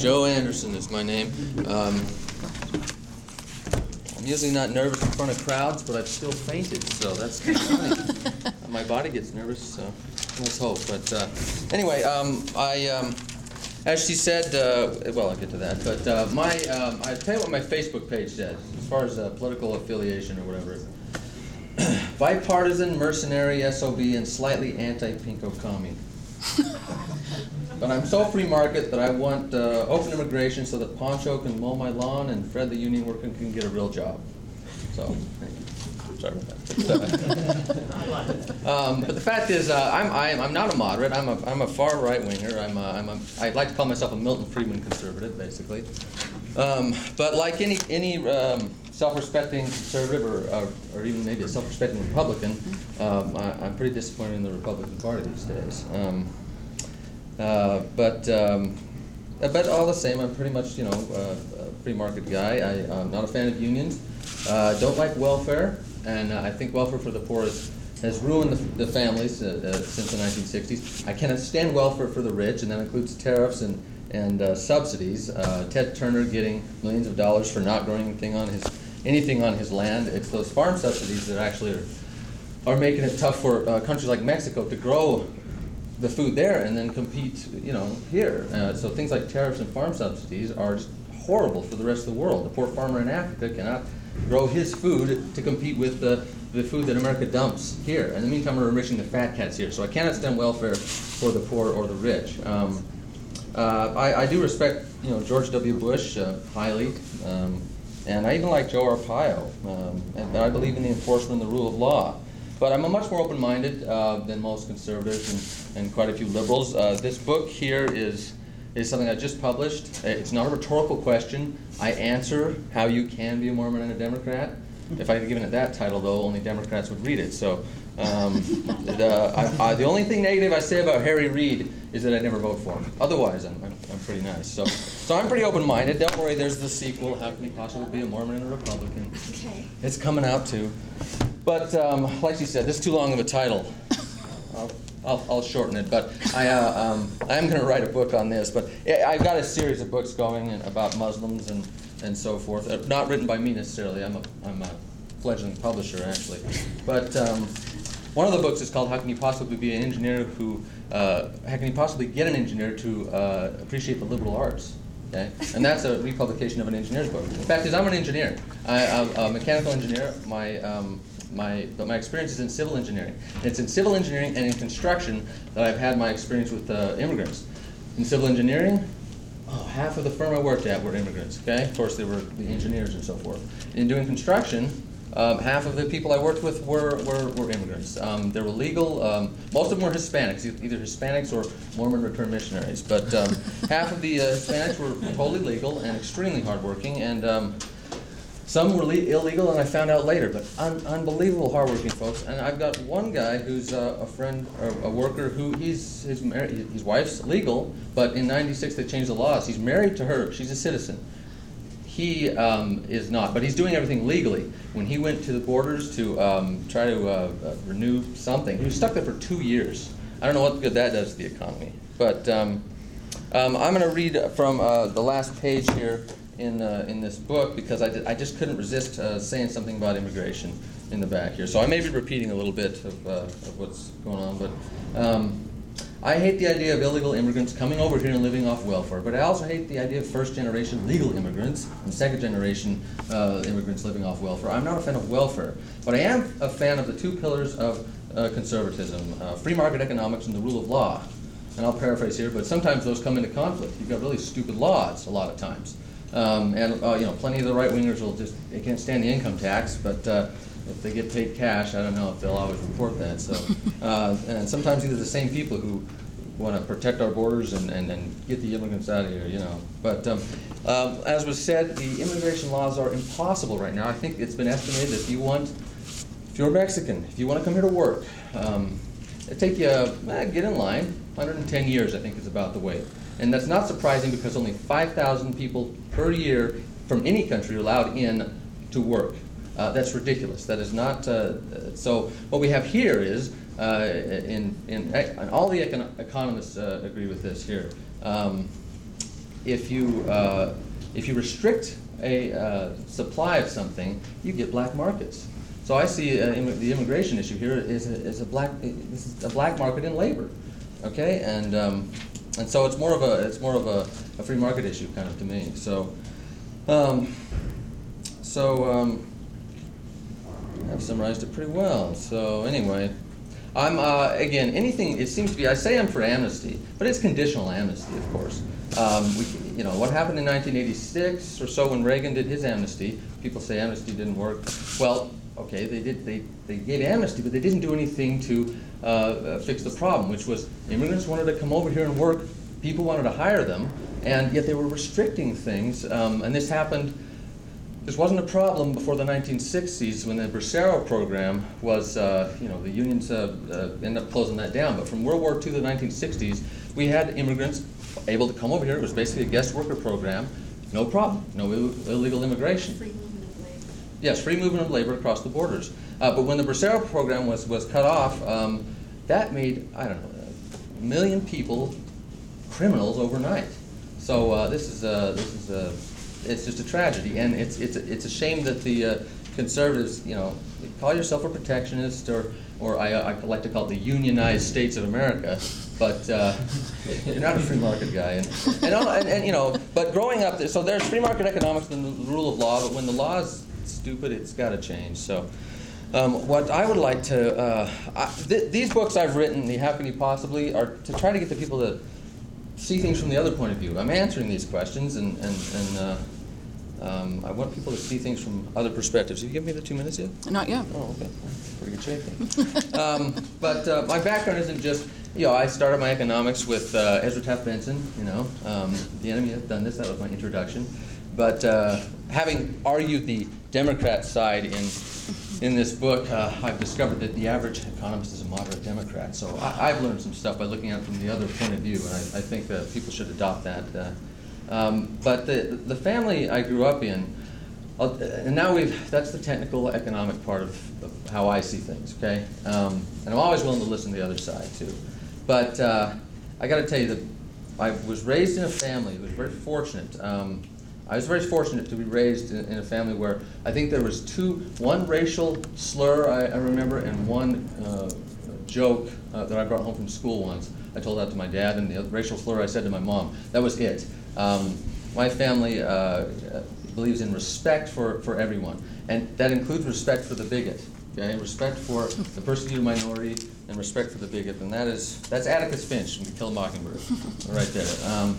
Joe Anderson is my name. I'm usually not nervous in front of crowds, but I've still fainted, so that's kind of funny. My body gets nervous, so let's hope. But anyway, as she said, well, I'll get to that. But I tell you what my Facebook page says, as far as political affiliation or whatever. Bipartisan, mercenary, SOB, and slightly anti-pinko commie. But I'm so free market that I want open immigration so that Poncho can mow my lawn and Fred the union worker can get a real job. So, thank you. Sorry about that. But the fact is, I'm not a moderate. I'm a far right winger. I'd like to call myself a Milton Friedman conservative, basically. But like any self-respecting conservative or even maybe a self-respecting Republican, I'm pretty disappointed in the Republican Party these days. But all the same, I'm pretty much, a free market guy. I'm not a fan of unions. Don't like welfare, and I think welfare for the poor has ruined the families since the 1960s. I cannot stand welfare for the rich, and that includes tariffs and subsidies. Ted Turner getting millions of dollars for not growing anything on his land. It's those farm subsidies that actually are making it tough for countries like Mexico to grow the food there and then compete, here. So things like tariffs and farm subsidies are just horrible for the rest of the world. The poor farmer in Africa cannot grow his food to compete with the food that America dumps here. In the meantime, we're enriching the fat cats here. So I cannot stand welfare for the poor or the rich. I do respect, George W. Bush highly, and I even like Joe Arpaio, and I believe in the enforcement of the rule of law. But I'm much more open-minded than most conservatives and quite a few liberals. This book here is something I just published. It's not a rhetorical question. I answer how you can be a Mormon and a Democrat. If I had given it that title, though, only Democrats would read it. So the only thing negative I say about Harry Reid is that I never vote for him. Otherwise, I'm pretty nice. So I'm pretty open-minded. Don't worry, there's the sequel. How can you possibly be a Mormon and a Republican? Okay. It's coming out, too. But like she said, this is too long of a title. I'll shorten it. But I am going to write a book on this. But I've got a series of books going about Muslims and so forth. Not written by me necessarily. I'm a fledgling publisher, actually. But one of the books is called "How Can You Possibly Be an Engineer Who? How can you possibly get an engineer to appreciate the liberal arts?" Okay, and that's a republication of an engineer's book. The fact is, I'm an engineer. I'm a mechanical engineer. But my experience is in civil engineering. And it's in civil engineering and in construction that I've had my experience with immigrants. In civil engineering, half of the firm I worked at were immigrants. Okay, of course they were the engineers and so forth. In doing construction, half of the people I worked with were immigrants. They were legal. Most of them were Hispanics, either Hispanics or Mormon return missionaries. But half of the Hispanics were totally legal and extremely hardworking, and some were illegal, and I found out later, but unbelievable hardworking folks. And I've got one guy who's a friend, or a worker, who his wife's legal, but in '96 they changed the laws. He's married to her. She's a citizen. He is not, but he's doing everything legally. When he went to the borders to try to renew something, he was stuck there for 2 years. I don't know what good that does to the economy. But I'm going to read from the last page here in this book, because I just couldn't resist saying something about immigration in the back here. So I may be repeating a little bit of what's going on, but I hate the idea of illegal immigrants coming over here and living off welfare, but I also hate the idea of first-generation legal immigrants and second-generation immigrants living off welfare. I'm not a fan of welfare, but I am a fan of the two pillars of conservatism, free market economics and the rule of law. And I'll paraphrase here, but sometimes those come into conflict. You've got really stupid laws a lot of times. Plenty of the right-wingers they can't stand the income tax, but if they get paid cash, I don't know if they'll always report that. So, and sometimes these are the same people who want to protect our borders and get the immigrants out of here, But as was said, the immigration laws are impossible right now. I think it's been estimated that if you're Mexican, if you want to come here to work, it'll take you, get in line, 110 years, I think is about the wait. And that's not surprising because only 5,000 people per year from any country are allowed in to work. That's ridiculous. That is not, so what we have here is, and all the economists agree with this here, if you restrict a supply of something, you get black markets. So I see the immigration issue here is a black market in labor, okay, and so it's more of a free market issue kind of to me. So I've summarized it pretty well. So anyway, I'm again, anything. It seems to be. I say I'm for amnesty, but it's conditional amnesty, of course. What happened in 1986 or so when Reagan did his amnesty? People say amnesty didn't work. Well, okay, they did. They gave amnesty, but they didn't do anything to fix the problem, which was immigrants wanted to come over here and work. People wanted to hire them, and yet they were restricting things. And this happened. This wasn't a problem before the 1960s when the Bracero program was, the unions ended up closing that down. But from World War II to the 1960s, we had immigrants able to come over here. It was basically a guest worker program. No problem. No illegal immigration. Free movement of labor. Yes, free movement of labor across the borders. But when the Bracero program was cut off, that made, I don't know, 1 million people criminals overnight. So it's just a tragedy, and it's a shame that the conservatives, call yourself a protectionist, or I like to call it the unionized states of America, but you're not a free market guy, but growing up, so there's free market economics and the rule of law, but when the law is stupid, it's got to change. So what I would like to, these books I've written, the How Can You Possibly, are to try to get the people to see things from the other point of view. I'm answering these questions, and I want people to see things from other perspectives. Have you given me the 2 minutes yet? Not yet. Oh, okay. Pretty good shape then. But my background isn't just, I started my economics with Ezra Taft Benson, The Enemy Hath Done This. That was my introduction. But having argued the Democrat side in this book, I've discovered that the average economist is a moderate Democrat. So I've learned some stuff by looking at it from the other point of view, and I think that people should adopt that. But the family I grew up in, and now that's the technical economic part of how I see things, okay? And I'm always willing to listen to the other side, too. But I got to tell you that I was raised in a family that was very fortunate. I was very fortunate to be raised in a family where I think there was one racial slur I remember, and one joke that I brought home from school once. I told that to my dad, and the racial slur I said to my mom. That was it. My family believes in respect for everyone, and that includes respect for the bigot. Okay, respect for the persecuted minority, and respect for the bigot, and that's Atticus Finch from To Kill a Mockingbird, right there.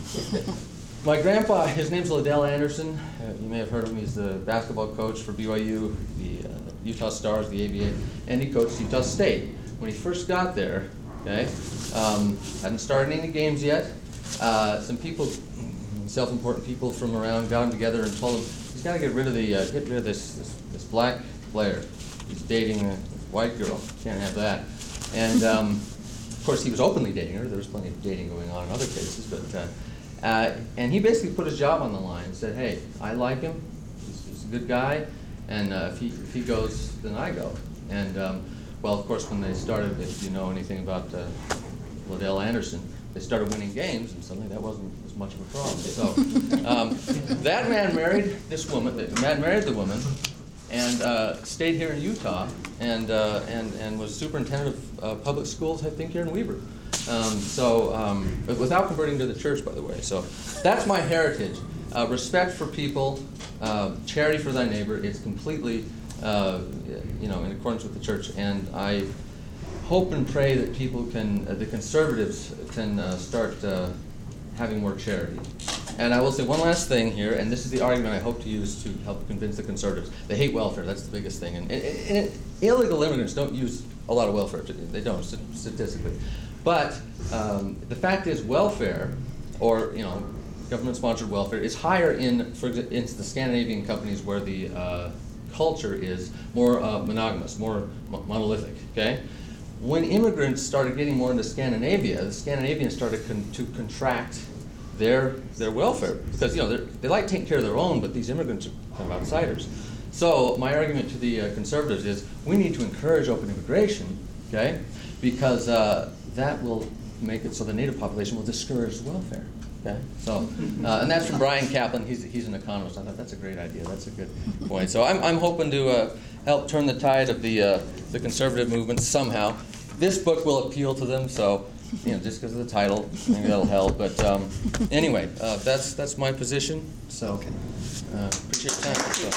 My grandpa, his name's Liddell Anderson. You may have heard of him. He's the basketball coach for BYU, the Utah Stars, the ABA, and he coached Utah State. When he first got there, okay, hadn't started any games yet. Some people, self-important people from around, got him together and told him he's got to get rid of this black player. He's dating a white girl. Can't have that. And of course, he was openly dating her. There was plenty of dating going on in other cases, but. And he basically put his job on the line and said, "Hey, I like him. He's a good guy, and if he goes, then I go." And well, of course, when they started, if you know anything about Liddell Anderson, they started winning games, and suddenly that wasn't as much of a problem. So that man married this woman. The man married the woman, and stayed here in Utah, and was superintendent of public schools, I think, here in Weber. But without converting to the church, by the way. So that's my heritage. Respect for people, charity for thy neighbor. It's completely, in accordance with the church. And I hope and pray that people the conservatives can start having more charity. And I will say one last thing here, and this is the argument I hope to use to help convince the conservatives. They hate welfare. That's the biggest thing. And illegal immigrants don't use a lot of welfare. They don't, statistically. But the fact is, welfare, or government-sponsored welfare, is higher in the Scandinavian companies where the culture is more monogamous, more monolithic. Okay, when immigrants started getting more into Scandinavia, the Scandinavians started to contract their welfare because they like taking care of their own, but these immigrants are kind of outsiders. So my argument to the conservatives is we need to encourage open immigration, okay, because that will make it so the native population will discourage welfare. Okay, so, and that's from Brian Kaplan. He's an economist. I thought that's a great idea. That's a good point. So I'm hoping to help turn the tide of the conservative movement somehow. This book will appeal to them, so just because of the title, maybe that'll help. But anyway, that's my position. So appreciate your time. So.